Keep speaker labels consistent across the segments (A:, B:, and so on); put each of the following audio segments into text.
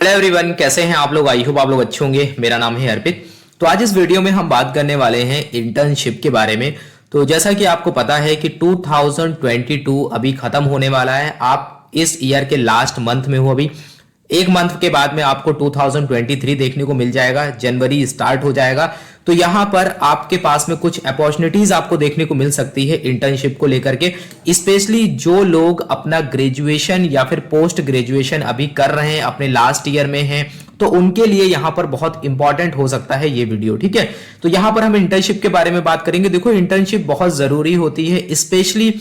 A: Hello everyone, कैसे हैं आप लोग। आई होप आप लोग अच्छे होंगे। मेरा नाम है अर्पित। तो आज इस वीडियो में हम बात करने वाले हैं इंटर्नशिप के बारे में। तो जैसा कि आपको पता है कि 2022 अभी खत्म होने वाला है। आप इस ईयर के लास्ट मंथ में हो। अभी एक मंथ के बाद में आपको 2023 देखने को मिल जाएगा। जनवरी स्टार्ट हो जाएगा। तो यहां पर आपके पास में कुछ अपॉर्चुनिटीज आपको देखने को मिल सकती है इंटर्नशिप को लेकर के। स्पेशली जो लोग अपना ग्रेजुएशन या फिर पोस्ट ग्रेजुएशन अभी कर रहे हैं, अपने लास्ट ईयर में हैं, तो उनके लिए यहां पर बहुत इंपॉर्टेंट हो सकता है ये वीडियो। ठीक है, तो यहां पर हम इंटर्नशिप के बारे में बात करेंगे। देखो, इंटर्नशिप बहुत जरूरी होती है, स्पेशली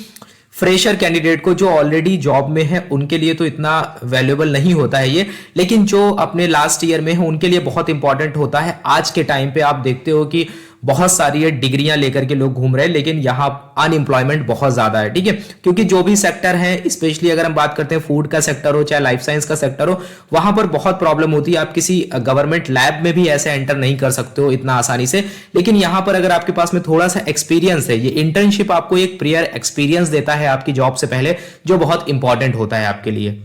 A: फ्रेशर कैंडिडेट को, जो ऑलरेडी जॉब में है उनके लिए तो इतना वैल्यूएबल नहीं होता है ये, लेकिन जो अपने लास्ट ईयर में है उनके लिए बहुत इंपॉर्टेंट होता है। आज के टाइम पे आप देखते हो कि बहुत सारी डिग्रियां लेकर के लोग घूम रहे हैं, लेकिन यहाँ अनएम्प्लॉयमेंट बहुत ज्यादा है। ठीक है, क्योंकि जो भी सेक्टर है, स्पेशली अगर हम बात करते हैं फूड का सेक्टर हो चाहे लाइफ साइंस का सेक्टर हो, वहां पर बहुत प्रॉब्लम होती है। आप किसी गवर्नमेंट लैब में भी ऐसे एंटर नहीं कर सकते हो इतना आसानी से। लेकिन यहां पर अगर आपके पास में थोड़ा सा एक्सपीरियंस है, ये इंटर्नशिप आपको एक प्रियर एक्सपीरियंस देता है आपकी जॉब से पहले, जो बहुत इंपॉर्टेंट होता है आपके लिए।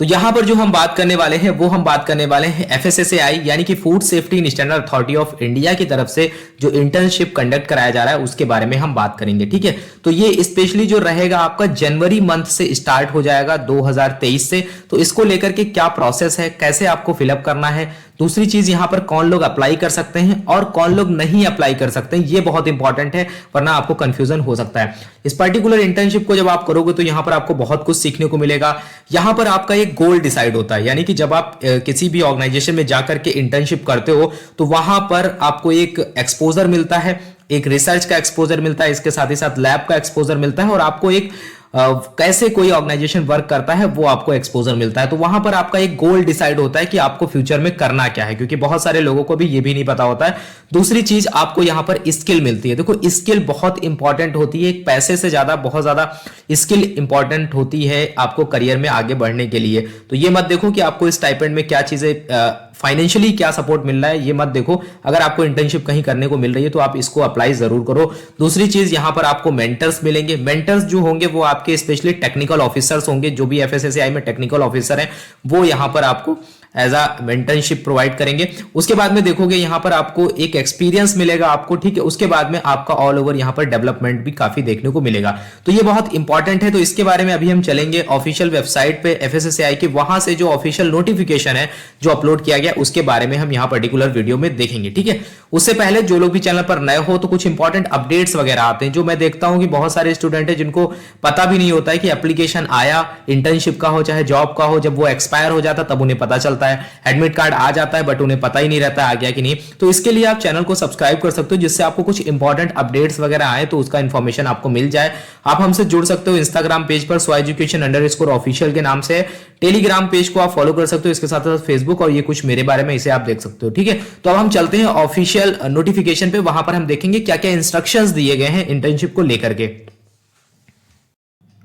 A: तो यहां पर जो हम बात करने वाले हैं वो हम बात करने वाले हैं एफएसएसएआई यानी कि food safety and standard authority of India की तरफ से जो इंटर्नशिप कंडक्ट कराया जा रहा है उसके बारे में हम बात करेंगे। ठीक है, तो ये स्पेशली जो रहेगा आपका जनवरी मंथ से स्टार्ट हो जाएगा 2023 से। तो इसको लेकर के क्या प्रोसेस है, कैसे आपको फिलअप करना है, दूसरी चीज यहां पर कौन लोग अप्लाई कर सकते हैं और कौन लोग नहीं अप्लाई कर सकते हैं, ये बहुत इंपॉर्टेंट है, वरना आपको कंफ्यूजन हो सकता है। इस पर्टिकुलर इंटर्नशिप को जब आप करोगे तो यहां पर आपको बहुत कुछ सीखने को मिलेगा। यहां पर आपका एक गोल डिसाइड होता है, यानी कि जब आप किसी भी ऑर्गेनाइजेशन में जाकर के इंटर्नशिप करते हो तो वहां पर आपको एक एक्सपोजर मिलता है, एक रिसर्च का एक्सपोजर मिलता है, इसके साथ ही साथ लैब का एक्सपोजर मिलता है, और आपको एक कैसे कोई ऑर्गेनाइजेशन वर्क करता है वो आपको एक्सपोजर मिलता है। तो वहां पर आपका एक गोल डिसाइड होता है कि आपको फ्यूचर में करना क्या है, क्योंकि बहुत सारे लोगों को भी ये भी नहीं पता होता है। दूसरी चीज, आपको यहां पर स्किल मिलती है। देखो, स्किल बहुत इंपॉर्टेंट होती है, एक पैसे से ज्यादा बहुत ज्यादा स्किल इंपॉर्टेंट होती है आपको करियर में आगे बढ़ने के लिए। तो ये मत देखो कि आपको इस स्टाइपेंड में क्या चीजें फाइनेंशियली क्या सपोर्ट मिल रहा है, ये मत देखो। अगर आपको इंटर्नशिप कहीं करने को मिल रही है तो आप इसको अप्लाई जरूर करो। दूसरी चीज, यहां पर आपको मेंटर्स मिलेंगे। मेंटर्स जो होंगे वो आपके स्पेशली टेक्निकल ऑफिसर्स होंगे, जो भी एफएसएसएआई में टेक्निकल ऑफिसर हैं वो यहां पर आपको एज अ मेंटरशिप प्रोवाइड करेंगे। उसके बाद में देखोगे यहां पर आपको एक एक्सपीरियंस मिलेगा आपको। ठीक है, उसके बाद में आपका ऑल ओवर यहां पर डेवलपमेंट भी काफी देखने को मिलेगा। तो ये बहुत इंपॉर्टेंट है। तो इसके बारे में अभी हम चलेंगे ऑफिशियल वेबसाइट पे एफएसएसएआई के, वहां से जो ऑफिशियल नोटिफिकेशन है जो अपलोड किया गया उसके बारे में हम यहां पर्टिकुलर वीडियो में देखेंगे। ठीक है, उससे पहले जो लोग भी चैनल पर नए हो तो कुछ इंपॉर्टेंट अपडेट्स वगैरह आते हैं, जो मैं देखता हूं कि बहुत सारे स्टूडेंट है जिनको पता भी नहीं होता है कि एप्लीकेशन आया इंटर्नशिप का हो चाहे जॉब का हो, जब वो एक्सपायर हो जाता तब उन्हें पता चलता है। एडमिट कार्ड आ जाता है बट उन्हें पता ही नहीं रहता है आ गया कि नहीं। तो इसके लिए आप चैनल को सब्सक्राइब कर सकते हो, जिससे आपको कुछ इंपॉर्टेंट अपडेट्स वगैरह आए तो उसका इन्फॉर्मेशन आपको मिल जाए। आप हमसे जुड़ सकते हो इंस्टाग्राम पेज पर SWAEducation_official के नाम से। टेलीग्राम पेज को आप फॉलो कर सकते हो, इसके साथ साथ फेसबुक, और ये कुछ मेरे बारे में इसे आप देख सकते हो। ठीक है, तो अब हम चलते हैं ऑफिशियल नोटिफिकेशन पे। वहां पर हम देखेंगे क्या क्या इंस्ट्रक्शंस दिए गए हैं इंटर्नशिप को लेकर के।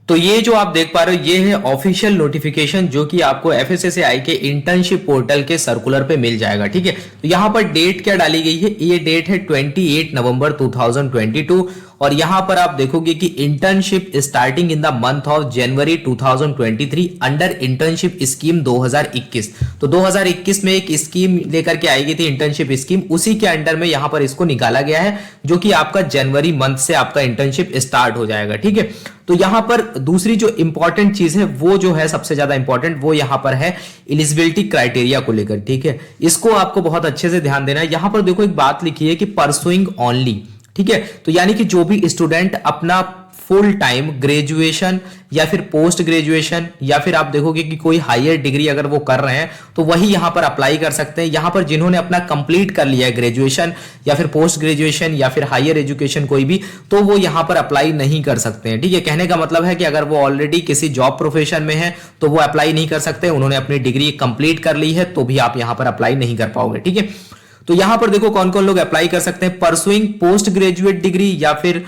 A: तो ये जो आप देख पा रहे हो ये है ऑफिशियल नोटिफिकेशन, जो कि आपको एफएसएसएआई के इंटर्नशिप पोर्टल के सर्कुलर पे मिल जाएगा। ठीक है, तो यहां पर डेट क्या डाली गई है, ये डेट है 28 नवंबर 2022, और यहां पर आप देखोगे कि internship starting in the month of January 2023 under internship scheme 2021। तो 2021 में एक स्कीम लेकर के आई गई थी इंटर्नशिप स्कीम, उसी के अंडर में यहां पर इसको निकाला गया है, जो कि आपका जनवरी मंथ से आपका इंटर्नशिप स्टार्ट हो जाएगा। ठीक है, तो यहां पर दूसरी जो इंपॉर्टेंट चीज है वो जो है सबसे ज्यादा इंपॉर्टेंट, वो यहां पर है एलिजिबिलिटी क्राइटेरिया को लेकर। ठीक है, इसको आपको बहुत अच्छे से ध्यान देना है। यहां पर देखो एक बात लिखी है कि परसुइंग ओनली। ठीक है, तो यानी कि जो भी स्टूडेंट अपना फुल टाइम ग्रेजुएशन या फिर पोस्ट ग्रेजुएशन या फिर आप देखोगे कि कोई हायर डिग्री अगर वो कर रहे हैं तो वही यहां पर अप्लाई कर सकते हैं। यहां पर जिन्होंने अपना कंप्लीट कर लिया है ग्रेजुएशन या फिर पोस्ट ग्रेजुएशन या फिर हायर एजुकेशन कोई भी, तो वो यहां पर अप्लाई नहीं कर सकते हैं। ठीक है, कहने का मतलब है कि अगर वो ऑलरेडी किसी जॉब प्रोफेशन में है तो वो अप्लाई नहीं कर सकते, उन्होंने अपनी डिग्री कंप्लीट कर ली है तो भी आप यहां पर अप्लाई नहीं कर पाओगे। ठीक है, तो यहां पर देखो कौन कौन लोग अप्लाई कर सकते हैं। परसुइंग पोस्ट ग्रेजुएट डिग्री या फिर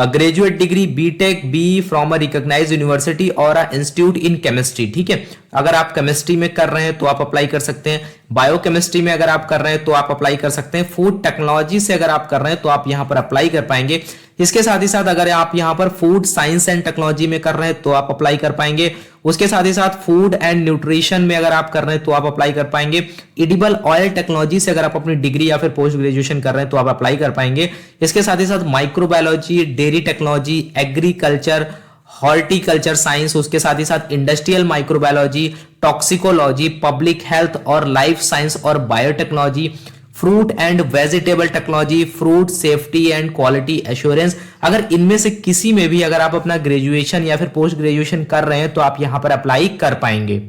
A: graduate degree BTech B from a recognised university और इंस्टीट्यूट इन केमिस्ट्री। ठीक है, अगर आप केमिस्ट्री में कर रहे हैं तो आप अप्लाई कर सकते हैं। बायोकेमिस्ट्री में अगर आप कर रहे हैं तो आप अप्लाई कर सकते हैं। फूड टेक्नोलॉजी से अगर आप कर रहे हैं तो आप यहां पर अप्लाई कर पाएंगे। इसके साथ ही साथ अगर आप यहां पर फूड साइंस एंड टेक्नोलॉजी में कर रहे हैं तो आप अप्लाई कर पाएंगे। उसके साथ ही साथ फूड एंड न्यूट्रिशन में अगर आप कर रहे हैं तो आप अप्लाई कर पाएंगे। एडिबल ऑयल टेक्नोलॉजी से अगर आप अपनी डिग्री या फिर पोस्ट ग्रेजुएशन कर रहे हैं तो आप अप्लाई कर पाएंगे। इसके साथ ही साथ microbiology, dairy technology, agriculture, horticulture science, उसके साथ ही साथ industrial microbiology, toxicology, public health और लाइफ साइंस और biotechnology, fruit and vegetable technology, fruit safety and quality assurance, अगर इनमें से किसी में भी अगर आप अपना ग्रेजुएशन या फिर पोस्ट ग्रेजुएशन कर रहे हैं तो आप यहां पर अप्लाई कर पाएंगे।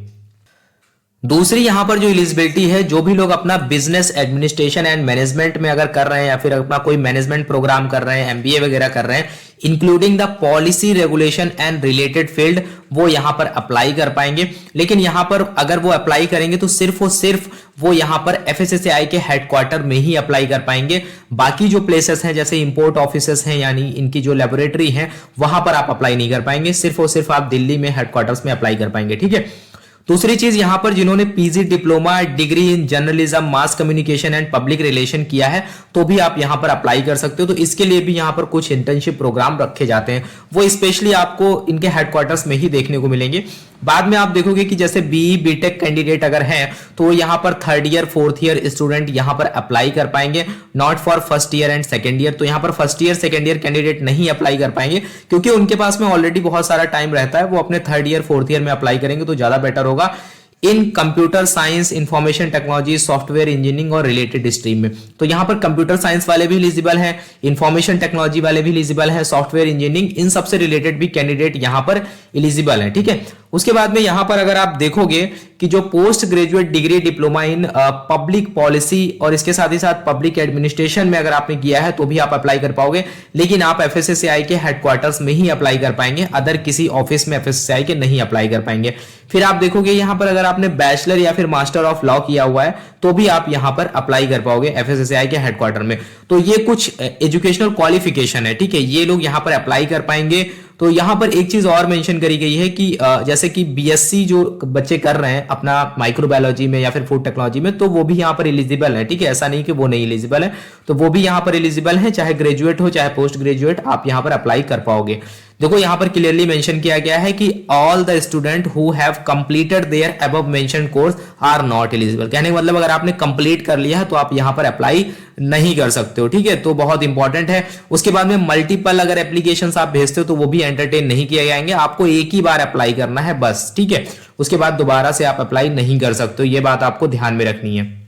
A: दूसरी यहां पर जो एलिजिबिलिटी है, जो भी लोग अपना बिजनेस एडमिनिस्ट्रेशन एंड मैनेजमेंट में अगर कर रहे हैं या फिर अपना कोई मैनेजमेंट प्रोग्राम कर रहे हैं, एमबीए वगैरह कर रहे हैं, including the policy regulation and related field, वो यहां पर अप्लाई कर पाएंगे। लेकिन यहां पर अगर वो अप्लाई करेंगे तो सिर्फ और सिर्फ वो यहां पर एफएसएसएआई के हेडक्वार्टर में ही अप्लाई कर पाएंगे। बाकी जो प्लेसेस हैं जैसे इंपोर्ट ऑफिसेस हैं यानी इनकी जो लेबोरेटरी है वहां पर आप अप्लाई नहीं कर पाएंगे, सिर्फ और सिर्फ आप दिल्ली में हेडक्वार्टर्स में अप्लाई कर पाएंगे। ठीक है। दूसरी चीज यहां पर जिन्होंने PG diploma degree in journalism, mass communication and public relation किया है तो भी आप यहां पर अप्लाई कर सकते हो। तो इसके लिए भी यहां पर कुछ इंटर्नशिप प्रोग्राम रखे जाते हैं, वो स्पेशली आपको इनके हेडक्वार्टर्स में ही देखने को मिलेंगे। बाद में आप देखोगे कि जैसे बीई बीटेक कैंडिडेट अगर हैं तो यहां पर 3rd year 4th year student यहां पर अप्लाई कर पाएंगे, not for 1st year and 2nd year. तो यहां पर 1st year 2nd year candidate नहीं अप्लाई कर पाएंगे क्योंकि उनके पास में ऑलरेडी बहुत सारा टाइम रहता है, वो अपने 3rd ईयर 4th ईयर में अप्लाई करेंगे तो ज्यादा बेटर होगा इन computer science, information technology, software engineering और रिलेटेड स्ट्रीम में। तो यहां पर कंप्यूटर साइंस वाले भी एलिजिबल हैं, इंफॉर्मेशन टेक्नोलॉजी वाले भी एलिजिबल हैं, सॉफ्टवेयर इंजीनियरिंग, इन सबसे रिलेटेड भी कैंडिडेट यहां पर एलिजिबल है। ठीक है। उसके बाद में यहां पर अगर आप देखोगे कि जो post graduate degree diploma in public policy और इसके साथ ही साथ पब्लिक एडमिनिस्ट्रेशन में अगर आपने किया है तो भी आप अप्लाई कर पाओगे, लेकिन आप एफएसएसएआई के हेडक्वार्टर्स में ही अप्लाई कर पाएंगे, अदर किसी ऑफिस में एफएसएसएआई के नहीं अप्लाई कर पाएंगे। फिर आप देखोगे यहां पर अगर आपने बैचलर या फिर मास्टर ऑफ लॉ किया हुआ है तो भी आप यहां पर अप्लाई कर पाओगे एफएसएसएआई के हेडक्वार्टर में। तो ये कुछ एजुकेशनल क्वालिफिकेशन है। ठीक है, ये लोग यहां पर अप्लाई कर पाएंगे। तो यहां पर एक चीज और मेंशन करी गई है कि जैसे कि बीएससी जो बच्चे कर रहे हैं अपना माइक्रोबायोलॉजी में या फिर फूड टेक्नोलॉजी में, तो वो भी यहां पर एलिजिबल है। ठीक है, ऐसा नहीं कि वो नहीं एलिजिबल है, तो वो भी यहां पर एलिजिबल है, चाहे ग्रेजुएट हो चाहे पोस्ट ग्रेजुएट, आप यहां पर अप्लाई कर पाओगे। देखो यहां पर क्लियरली मेंशन किया गया है कि all the student who have completed their above mentioned course are not eligible. कहने का मतलब अगर आपने कंप्लीट कर लिया है तो आप यहां पर अप्लाई नहीं कर सकते हो। ठीक है, तो बहुत इंपॉर्टेंट है। उसके बाद में मल्टीपल अगर एप्लीकेशंस आप भेजते हो तो वो भी एंटरटेन नहीं किए जाएंगे, आपको एक ही बार अप्लाई करना है बस। ठीक है, उसके बाद दोबारा से आप अप्लाई नहीं कर सकते हो, ये बात आपको ध्यान में रखनी है।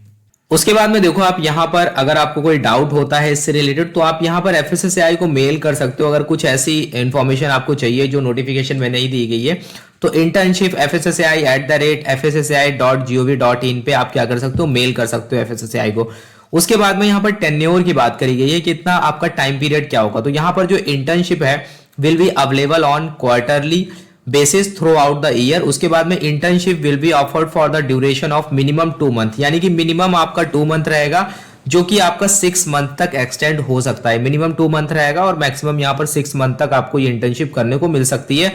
A: उसके बाद में देखो आप यहां पर अगर आपको कोई डाउट होता है इससे रिलेटेड तो आप यहां पर एफएसएसएआई को मेल कर सकते हो। अगर कुछ ऐसी इंफॉर्मेशन आपको चाहिए जो नोटिफिकेशन में नहीं दी गई है तो internship fssai@fssai.gov.in पे आप क्या कर सकते हो, मेल कर सकते हो एफएसएसएआई को। उसके बाद में यहां पर टेन्योर की बात करी गई है, कितना आपका टाइम पीरियड क्या होगा। तो यहां पर जो इंटर्नशिप है will be available on quarterly basis through out the year. उसके बाद में internship will be offered for the duration of minimum 2 month, यानी कि मिनिमम आपका 2 मंथ रहेगा जो कि आपका 6 मंथ तक एक्सटेंड हो सकता है। मिनिमम 2 मंथ रहेगा और मैक्सिमम यहाँ पर 6 मंथ तक आपको ये इंटर्नशिप करने को मिल सकती है।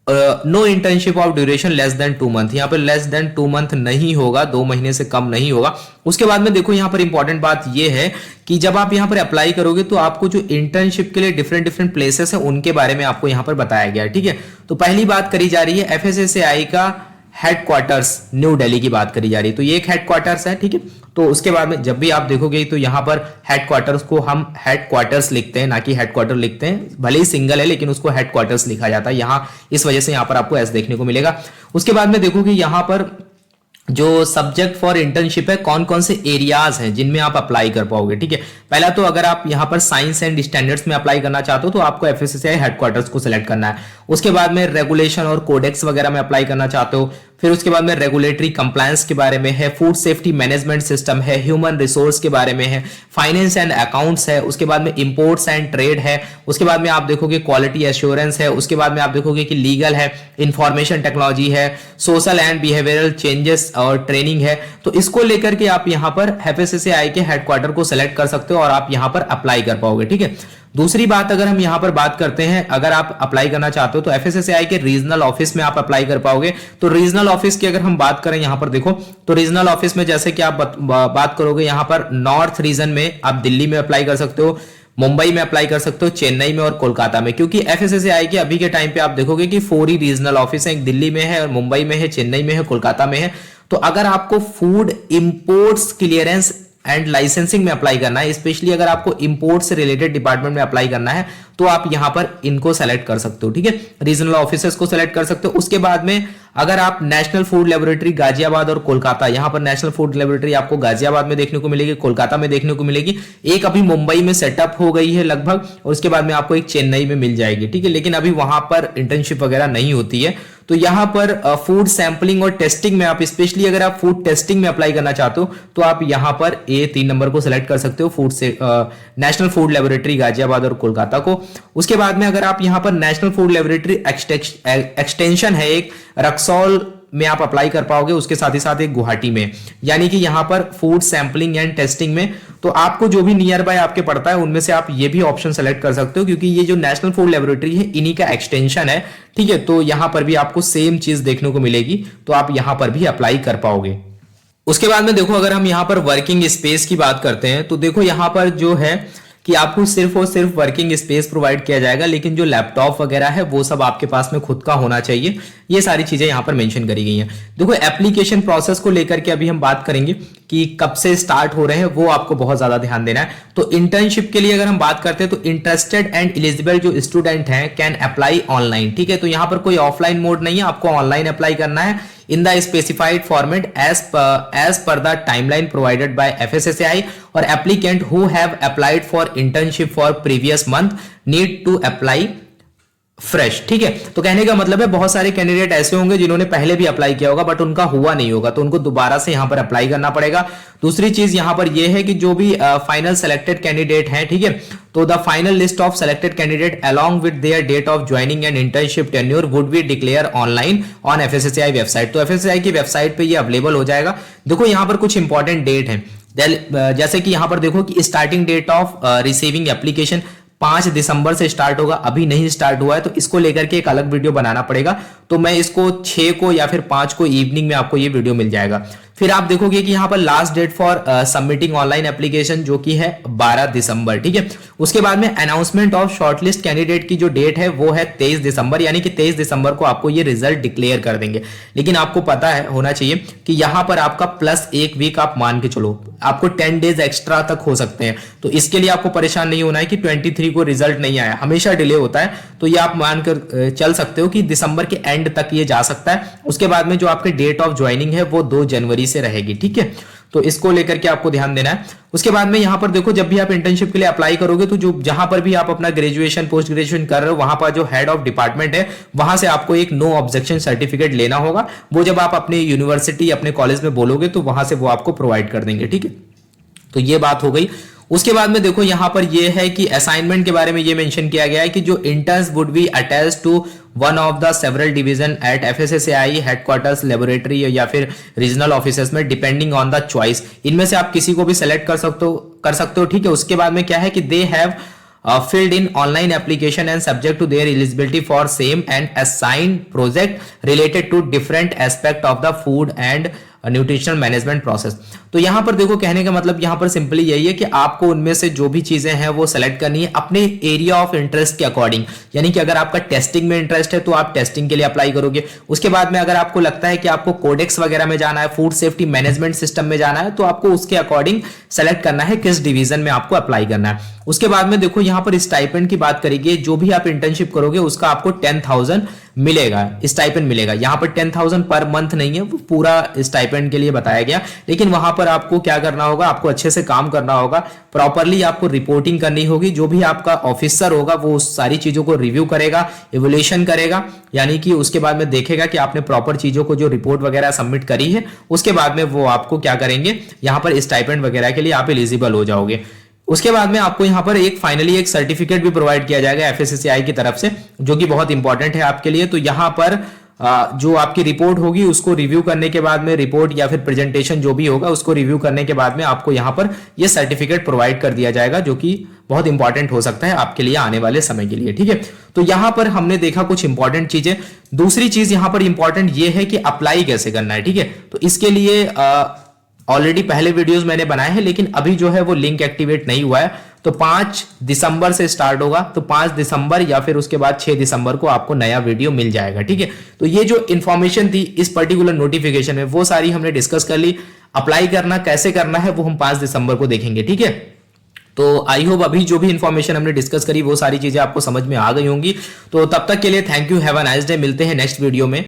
A: No internship of duration less than 2 month, यहाँ पर लेस देन 2 मंथ नहीं होगा, 2 महीने से कम नहीं होगा। उसके बाद में देखो यहाँ पर इंपॉर्टेंट बात ये है कि जब आप यहाँ पर अप्लाई करोगे तो आपको जो इंटर्नशिप के लिए डिफरेंट प्लेसेस है उनके बारे में आपको यहाँ पर बताया गया है। ठीक है, तो पहली बात करी जा रही है एफएसएसएआई का हेडक्वार्टर्स न्यू दिल्ली की बात करी जा रही है, तो ये एक हेडक्वार्टर्स है। ठीक है, तो उसके बाद में जब भी आप देखोगे तो यहाँ पर हेडक्वार्टर्स को हम हेडक्वार्टर्स लिखते हैं, ना कि हेडक्वार्टर लिखते हैं, भले ही सिंगल है लेकिन उसको हेडक्वार्टर्स लिखा जाता है यहाँ, इस वजह से यहाँ पर आपको एस देखने को मिलेगा। उसके बाद में देखोगे यहाँ पर जो सब्जेक्ट फॉर इंटर्नशिप है, कौन कौन से एरियाज हैं जिनमें आप अप्लाई कर पाओगे। ठीक है, पहला तो अगर आप यहाँ पर साइंस एंड स्टैंडर्ड्स में अप्लाई करना चाहते हो तो आपको एफएसएसएआई हेडक्वार्टर्स को सिलेक्ट करना है। उसके बाद में रेगुलेशन और कोडेक्स वगैरह में अप्लाई करना चाहते हो, फिर उसके बाद में रेगुलेटरी कंप्लायंस के बारे में है, फूड सेफ्टी मैनेजमेंट सिस्टम है, ह्यूमन रिसोर्स के बारे में है, फाइनेंस एंड अकाउंट्स है, उसके बाद में इंपोर्ट्स एंड ट्रेड है, उसके बाद में आप देखोगे क्वालिटी एश्योरेंस है, उसके बाद में आप देखोगे कि लीगल है, इंफॉर्मेशन टेक्नोलॉजी है, सोशल एंड बिहेवियरल चेंजेस और ट्रेनिंग है। तो इसको लेकर के आप यहाँ पर एफएसएसएआई के हेडक्वार्टर को सिलेक्ट कर सकते हो और आप यहाँ पर अप्लाई कर पाओगे। ठीक है, दूसरी बात अगर हम यहां पर बात करते हैं, अगर आप अप्लाई करना चाहते हो तो एफएसएसएआई के रीजनल ऑफिस में आप अप्लाई कर पाओगे। तो रीजनल ऑफिस की अगर हम बात करें यहां पर देखो, तो रीजनल ऑफिस में जैसे कि आप बात करोगे यहां पर नॉर्थ रीजन में आप दिल्ली में अप्लाई कर सकते हो, मुंबई में अप्लाई कर सकते हो, चेन्नई में और कोलकाता में, क्योंकि एफएसएसएआई के अभी के टाइम पे आप देखोगे कि 4 ही रीजनल ऑफिस हैं, एक दिल्ली में है और मुंबई में है, चेन्नई में है, कोलकाता में है। तो अगर आपको food imports clearance and licensing में अप्लाई करना है, स्पेशली अगर आपको इंपोर्ट से रिलेटेड डिपार्टमेंट में अप्लाई करना है, तो आप यहां पर इनको सेलेक्ट कर सकते हो, ठीक है, रीजनल ऑफिसर्स को सेलेक्ट कर सकते हो। उसके बाद में अगर आप नेशनल फूड लेबोरेटरी गाजियाबाद और कोलकाता, यहां पर नेशनल फूड लेबोरेटरी आपको गाजियाबाद में देखने को मिलेगी, कोलकाता में देखने को मिलेगी, एक अभी मुंबई में सेटअप हो गई है लगभग, और उसके बाद में आपको एक चेन्नई में मिल जाएगी, ठीक है, लेकिन अभी वहां पर इंटर्नशिप वगैरह नहीं होती है। तो यहां पर फूड सैंपलिंग और टेस्टिंग में आप, स्पेशली अगर आप फूड टेस्टिंग में अप्लाई करना चाहते हो, तो आप यहां पर ए 3 नंबर को सिलेक्ट कर सकते हो, फूड से नेशनल फूड लेबोरेटरी गाजियाबाद और कोलकाता को। उसके बाद में अगर आप यहां पर नेशनल फूड लेबोरेटरी एक्सटेंशन है एक रक्सौल में आप अप्लाई कर पाओगे, उसके साथ ही साथ एक गुवाहाटी में, यानी कि यहां पर फूड सैंपलिंग एंड टेस्टिंग में, तो आपको जो भी नियर बाय आपके पड़ता है उनमें से आप ये भी ऑप्शन सेलेक्ट कर सकते हो, क्योंकि ये जो नेशनल फूड लेबोरेटरी है इन्हीं का एक्सटेंशन है, ठीक है। तो यहां पर भी आपको सेम चीज देखने को मिलेगी, तो आप यहां पर भी अप्लाई कर पाओगे। उसके बाद में देखो, अगर हम यहां पर वर्किंग स्पेस की बात करते हैं, तो देखो यहां पर जो है कि आपको सिर्फ और सिर्फ वर्किंग स्पेस प्रोवाइड किया जाएगा, लेकिन जो लैपटॉप वगैरह है वो सब आपके पास में खुद का होना चाहिए। ये सारी चीजें यहां पर मेंशन करी गई हैं। देखो एप्लीकेशन प्रोसेस को लेकर के अभी हम बात करेंगे कि कब से स्टार्ट हो रहे हैं, वो आपको बहुत ज्यादा ध्यान देना है। तो इंटर्नशिप के लिए अगर हम बात करते हैं, तो इंटरेस्टेड एंड एलिजिबल जो स्टूडेंट हैं कैन अप्लाई ऑनलाइन, ठीक है। तो यहां पर कोई ऑफलाइन मोड नहीं है, आपको ऑनलाइन अप्लाई करना है in the specified format as per the timeline provided by FSSAI, or applicant who have applied for internship for previous month need to apply fresh, ठीक है। तो कहने का मतलब है बहुत सारे कैंडिडेट ऐसे होंगे जिन्होंने पहले भी अप्लाई किया होगा बट उनका हुआ नहीं होगा, तो उनको दोबारा से यहां पर अप्लाई करना पड़ेगा। दूसरी चीज यहां पर यह है कि जो भी फाइनल सेलेक्टेड कैंडिडेट हैं, ठीक है, तो the final list of selected candidate along with their date of joining and internship tenure would be declare online on FSSAI website. तो एफएसएसएआई की वेबसाइट पे ये अवेलेबल हो जाएगा। देखो यहां पर कुछ इंपॉर्टेंट डेट है, जैसे कि यहां पर देखो कि starting date of receiving application 5 दिसंबर से स्टार्ट होगा, अभी नहीं स्टार्ट हुआ है, तो इसको लेकर के एक अलग वीडियो बनाना पड़ेगा। तो मैं इसको 6 को या फिर 5 को इवनिंग में आपको ये वीडियो मिल जाएगा। फिर आप देखोगे कि यहां पर last date for submitting online application जो कि है 12 दिसंबर, ठीक है। उसके बाद में अनाउंसमेंट ऑफ शॉर्टलिस्ट कैंडिडेट की जो डेट है वो है 23 दिसंबर, यानी कि 23 दिसंबर को आपको ये रिजल्ट डिक्लेयर कर देंगे। लेकिन आपको पता है होना चाहिए कि यहां पर आपका प्लस 1 वीक आप मान के चलो, आपको 10 डेज एक्स्ट्रा तक हो सकते हैं। तो इसके लिए आपको परेशान नहीं होना है कि 23 को रिजल्ट नहीं आया, हमेशा डिले होता है। तो ये आप मानकर चल सकते हो कि दिसंबर के एंड तक ये जा सकता है। उसके बाद में जो आपके डेट ऑफ ज्वाइनिंग है वो 2 जनवरी से रहेगी, ठीक है। तो इसको लेकर के आपको ध्यान देना है। उसके बाद में यहां पर देखो, जब भी आप इंटर्नशिप के लिए अप्लाई करोगे, तो जो जहां पर भी आप अपना ग्रेजुएशन पोस्ट ग्रेजुएशन कर रहे हो, वहां पर जो हेड ऑफ डिपार्टमेंट है वहां से आपको एक नो ऑब्जेक्शन सर्टिफिकेट लेना होगा। वो जब आप अपनी यूनिवर्सिटी अपने कॉलेज में बोलोगे तो वहां से वो आपको प्रोवाइड कर देंगे, ठीक है। तो ये बात हो गई। उसके बाद में देखो यहां पर ये है कि असाइनमेंट के बारे में ये मेंशन किया गया है कि जो interns would be attached to one of the several division at FSSAI headquarters laboratory या फिर रीजनल ऑफिसेस में, डिपेंडिंग ऑन द चॉइस। इनमें से आप किसी को भी सेलेक्ट कर सकते हो, ठीक है। उसके बाद में क्या है कि they have filled in online application and subject to their eligibility for same and assigned project related to different aspect of the food and nutritional management process. तो यहां पर देखो कहने का मतलब यहां पर सिंपली यही है कि आपको उनमें से जो भी चीजें हैं वो सेलेक्ट करनी है अपने एरिया ऑफ इंटरेस्ट के अकॉर्डिंग। यानी कि अगर आपका टेस्टिंग में इंटरेस्ट है तो आप टेस्टिंग के लिए अप्लाई करोगे। उसके बाद में अगर आपको लगता है कि आपको कोडेक्स वगैरह में जाना है, फूड सेफ्टी मैनेजमेंट सिस्टम में जाना है, तो आपको उसके अकॉर्डिंग सेलेक्ट करना है किस डिवीजन में आपको अप्लाई करना है। उसके बाद में देखो यहां पर स्टाइपेंड की बात करेंगे, जो भी आप इंटर्नशिप करोगे उसका आपको 10,000 मिलेगा, स्टाइपेंड मिलेगा। यहां पर 10,000 पर मंथ नहीं है, वो पूरा स्टाइपेंड के लिए बताया गया। लेकिन वहां पर आपको क्या करना होगा, आपको अच्छे से काम करना होगा, प्रॉपरली आपको रिपोर्टिंग करनी होगी। जो भी आपका ऑफिसर होगा वो उस सारी चीजों को रिव्यू करेगा, इवोल्यूशन करेगा, यानी कि उसके बाद में देखेगा कि आपने प्रॉपर चीजों को जो रिपोर्ट वगैरह सबमिट करी है, उसके बाद में वो आपको क्या करेंगे, यहां पर स्टाइपेंड वगैरह के लिए आप एलिजिबल हो जाओगे। उसके बाद में आपको यहां पर एक फाइनली एक सर्टिफिकेट भी प्रोवाइड किया जाएगा एफएसएसएआई की तरफ से, जो कि बहुत इंपॉर्टेंट है आपके लिए। तो यहां पर जो आपकी रिपोर्ट होगी उसको रिव्यू करने के बाद में, रिपोर्ट या फिर प्रेजेंटेशन जो भी होगा उसको रिव्यू करने के बाद में आपको यहां पर ये सर्टिफिकेट प्रोवाइड कर दिया जाएगा, जो कि बहुत इंपॉर्टेंट हो सकता है आपके लिए आने वाले समय के लिए, ठीक है। तो यहां पर हमने देखा कुछ इंपॉर्टेंट चीजें। दूसरी चीज यहां पर इंपॉर्टेंट ये है कि अप्लाई कैसे करना है, ठीक है। तो इसके लिए ऑलरेडी पहले वीडियोस मैंने बनाए हैं, लेकिन अभी जो है वो लिंक एक्टिवेट नहीं हुआ है। तो 5 दिसंबर से स्टार्ट होगा, तो 5 दिसंबर या फिर उसके बाद 6 दिसंबर को आपको नया वीडियो मिल जाएगा, ठीक है। तो ये जो इंफॉर्मेशन थी इस पर्टिकुलर नोटिफिकेशन में, वो सारी हमने डिस्कस कर ली। अप्लाई करना कैसे करना है वो हम 5 दिसंबर को देखेंगे, ठीक है। तो आई होप अभी जो भी इंफॉर्मेशन हमने डिस्कस करी वो सारी चीजें आपको समझ में आ गई होंगी। तो तब तक के लिए thank you, have a nice day. मिलते हैं नेक्स्ट वीडियो में।